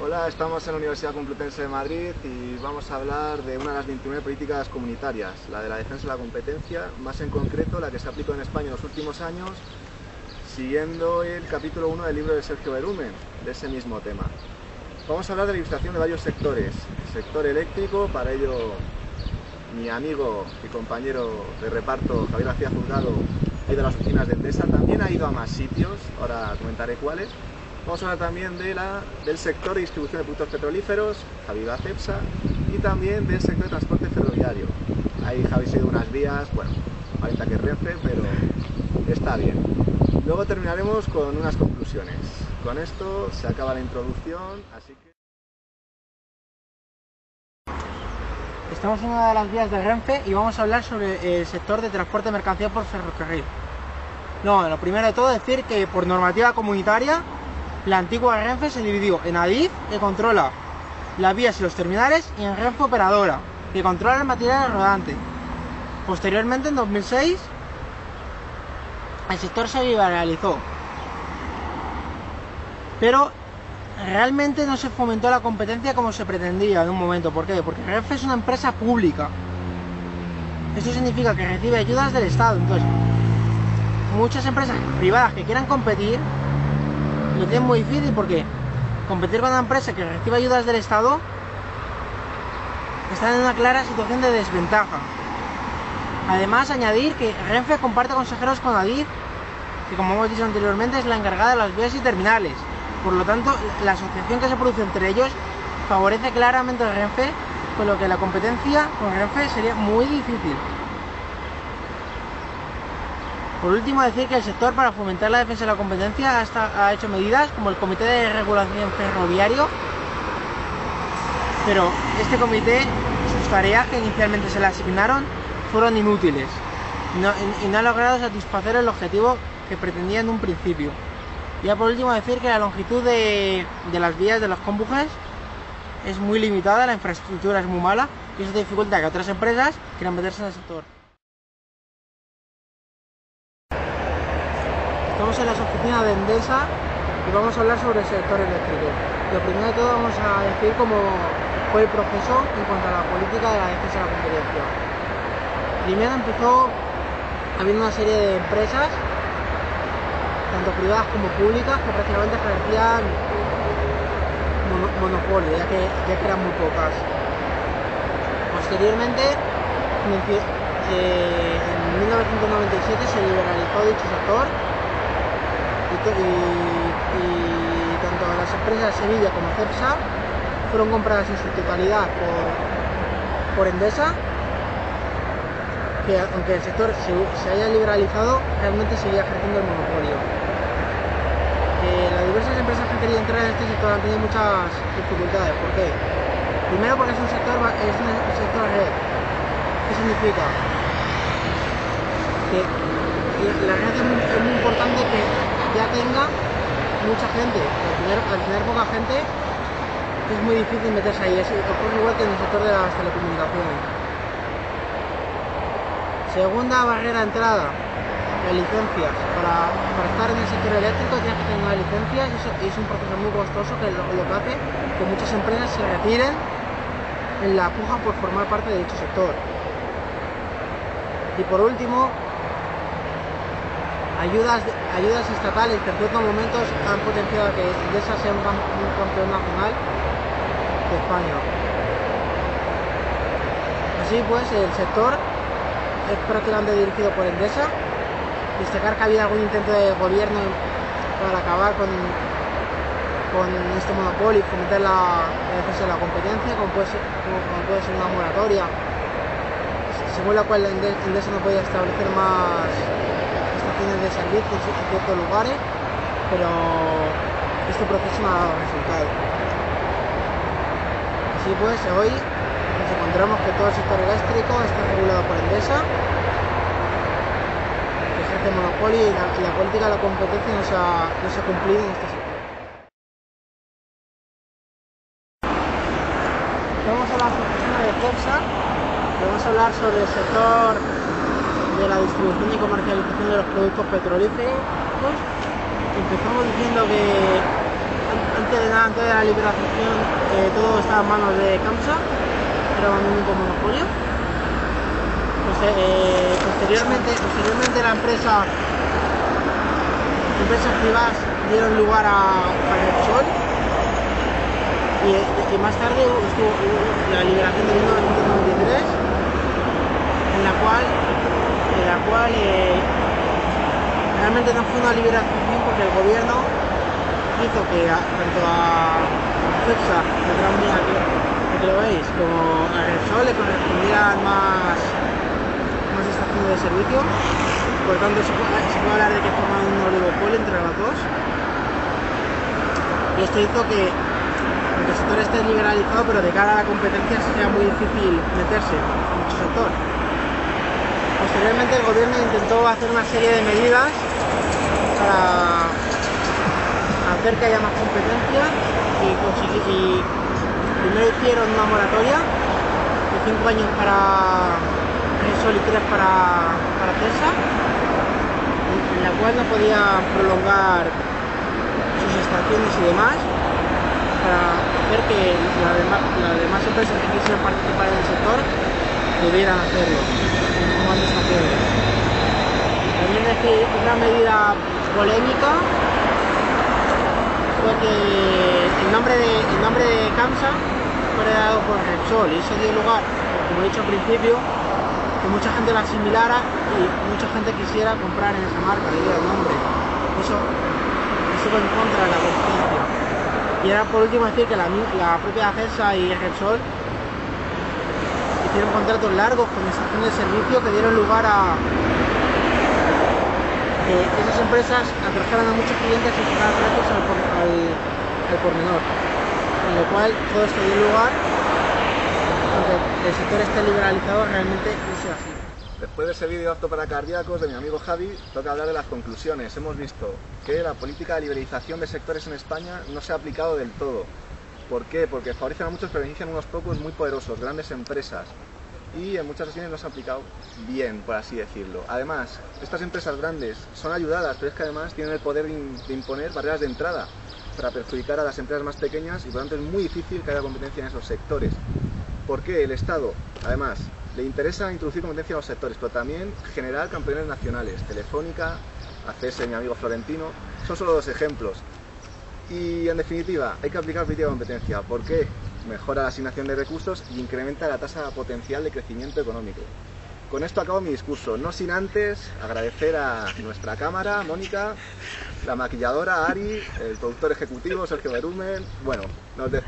Hola, estamos en la Universidad Complutense de Madrid y vamos a hablar de una de las 29 políticas comunitarias, la de la defensa de la competencia, más en concreto la que se aplicó en España en los últimos años, siguiendo el capítulo 1 del libro de Sergio Berumen, de ese mismo tema. Vamos a hablar de la ilustración de varios sectores. Sector eléctrico, para ello mi amigo y compañero de reparto Javier García Juzgado ha ido a las oficinas de Endesa, también ha ido a más sitios, ahora comentaré cuáles. Vamos a hablar también del sector de distribución de productos petrolíferos, Javi va a CEPSA, y también del sector de transporte ferroviario. Ahí Javi ha ido unas vías, bueno, ahorita que Renfe, pero está bien. Luego terminaremos con unas conclusiones. Con esto se acaba la introducción, así que... Estamos en una de las vías de Renfe y vamos a hablar sobre el sector de transporte de mercancías por ferrocarril. No, lo primero de todo es decir que por normativa comunitaria la antigua Renfe se dividió en Adif, que controla las vías y los terminales, y en Renfe Operadora, que controla el material rodante. Posteriormente, en 2006, el sector se liberalizó, pero realmente no se fomentó la competencia como se pretendía en un momento. ¿Por qué? Porque Renfe es una empresa pública. Esto significa que recibe ayudas del Estado. Entonces, muchas empresas privadas que quieran competir lo tienen muy difícil, porque competir con una empresa que recibe ayudas del Estado están en una clara situación de desventaja. Además, añadir que Renfe comparte consejeros con Adif, que como hemos dicho anteriormente es la encargada de las vías y terminales. Por lo tanto, la asociación que se produce entre ellos favorece claramente a Renfe, con lo que la competencia con Renfe sería muy difícil. Por último, decir que el sector, para fomentar la defensa de la competencia, ha hecho medidas como el Comité de Regulación Ferroviario, pero este comité, sus tareas que inicialmente se le asignaron fueron inútiles y no ha logrado satisfacer el objetivo que pretendía en un principio. Ya por último, decir que la longitud de las vías de los cómbuges es muy limitada, la infraestructura es muy mala y eso dificulta que otras empresas quieran meterse en el sector. Estamos en las oficinas de Endesa y vamos a hablar sobre el sector eléctrico. Lo primero de todo vamos a decir cómo fue el proceso en cuanto a la política de la defensa de la competencia. Primero empezó habiendo una serie de empresas, tanto privadas como públicas, que prácticamente ejercían monopolio, ya que eran muy pocas. Posteriormente, en 1997 se liberalizó dicho sector y tanto las empresas Sevilla como CEPSA fueron compradas en su totalidad por Endesa, que aunque el sector se haya liberalizado, realmente seguía ejerciendo el monopolio. Las diversas empresas que han querido entrar en este sector han tenido muchas dificultades. ¿Por qué? Primero, porque es un sector red. ¿Qué significa? Que la red es muy importante, que ya tenga mucha gente. Al tener poca gente es muy difícil meterse ahí. Ocurre igual que en el sector de las telecomunicaciones. Segunda barrera de entrada, las licencias. Para estar en el sector eléctrico tienes que tener una licencia y es un proceso muy costoso, que lo que hace que muchas empresas se retiren en la puja por formar parte de dicho sector. Y por último, ayudas estatales que en ciertos momentos han potenciado que Endesa sea un campeón nacional de España. Así pues, el sector es prácticamente dirigido por Endesa. Destacar que ha habido algún intento de gobierno para acabar con este monopolio y fomentar la defensa de la competencia, como puede ser una moratoria, según la cual Endesa no podía establecer más estaciones de servicio en ciertos lugares, pero este proceso no ha dado resultado. Así pues, hoy nos encontramos que todo el sector eléctrico está regulado por Endesa, que ejerce monopolio, y la política de la competencia no se ha cumplido en este sector. Vamos a la oficina de CEPSA, vamos a hablar sobre el sector de la distribución y comercialización de los productos petrolíferos. Empezamos diciendo que antes de nada, antes de la liberalización, todo estaba en manos de CAMSA, era un único monopolio. Posteriormente las empresas privadas dieron lugar a Repsol y más tarde estuvo la liberación de 1993, en la cual realmente no fue una liberación porque el gobierno hizo que tanto a FEPSA, que lo veis, como a Repsol le correspondieran más estaciones de servicio. Por lo tanto se puede hablar de que forman un oligopolio entre las dos, y esto hizo que el sector esté liberalizado, pero de cara a la competencia sea muy difícil meterse en mucho sector. Posteriormente el gobierno intentó hacer una serie de medidas para hacer que haya más competencia y primero hicieron una moratoria de 5 años para Repsol y 3 para CESA, en la cual no podían prolongar sus estaciones y demás, para hacer que las demás empresas que quisieran participar en el sector pudieran hacerlo como han estado haciendo. También es que una medida polémica fue que el nombre de CAMSA fue dado por Repsol, y eso dio lugar, como he dicho al principio, que mucha gente la asimilara y mucha gente quisiera comprar en esa marca debido al nombre. Eso va en contra de la competencia. Y ahora por último decir que la propia CESA y Repsol hicieron contratos largos con estaciones de servicio que dieron lugar a que esas empresas atrajeran a muchos clientes y fijaran precios al por menor. Con lo cual todo esto dio lugar, aunque el sector esté liberalizado, realmente no sea así. Después de ese vídeo apto para cardíacos de mi amigo Javi, toca hablar de las conclusiones. Hemos visto que la política de liberalización de sectores en España no se ha aplicado del todo. ¿Por qué? Porque favorecen a muchos pero benefician a unos pocos muy poderosos, grandes empresas. Y en muchas ocasiones no se ha aplicado bien, por así decirlo. Además, estas empresas grandes son ayudadas, pero es que además tienen el poder de imponer barreras de entrada para perjudicar a las empresas más pequeñas, y por lo tanto es muy difícil que haya competencia en esos sectores. ¿Por qué? El Estado, además, le interesa introducir competencia en los sectores, pero también generar campeones nacionales. Telefónica, ACS, mi amigo Florentino, son solo dos ejemplos. Y en definitiva, hay que aplicar política de competencia. ¿Por qué? Mejora la asignación de recursos y incrementa la tasa potencial de crecimiento económico. Con esto acabo mi discurso, no sin antes agradecer a nuestra cámara, Mónica, la maquilladora, Ari, el productor ejecutivo, Sergio Berumen. Bueno, nos despedimos.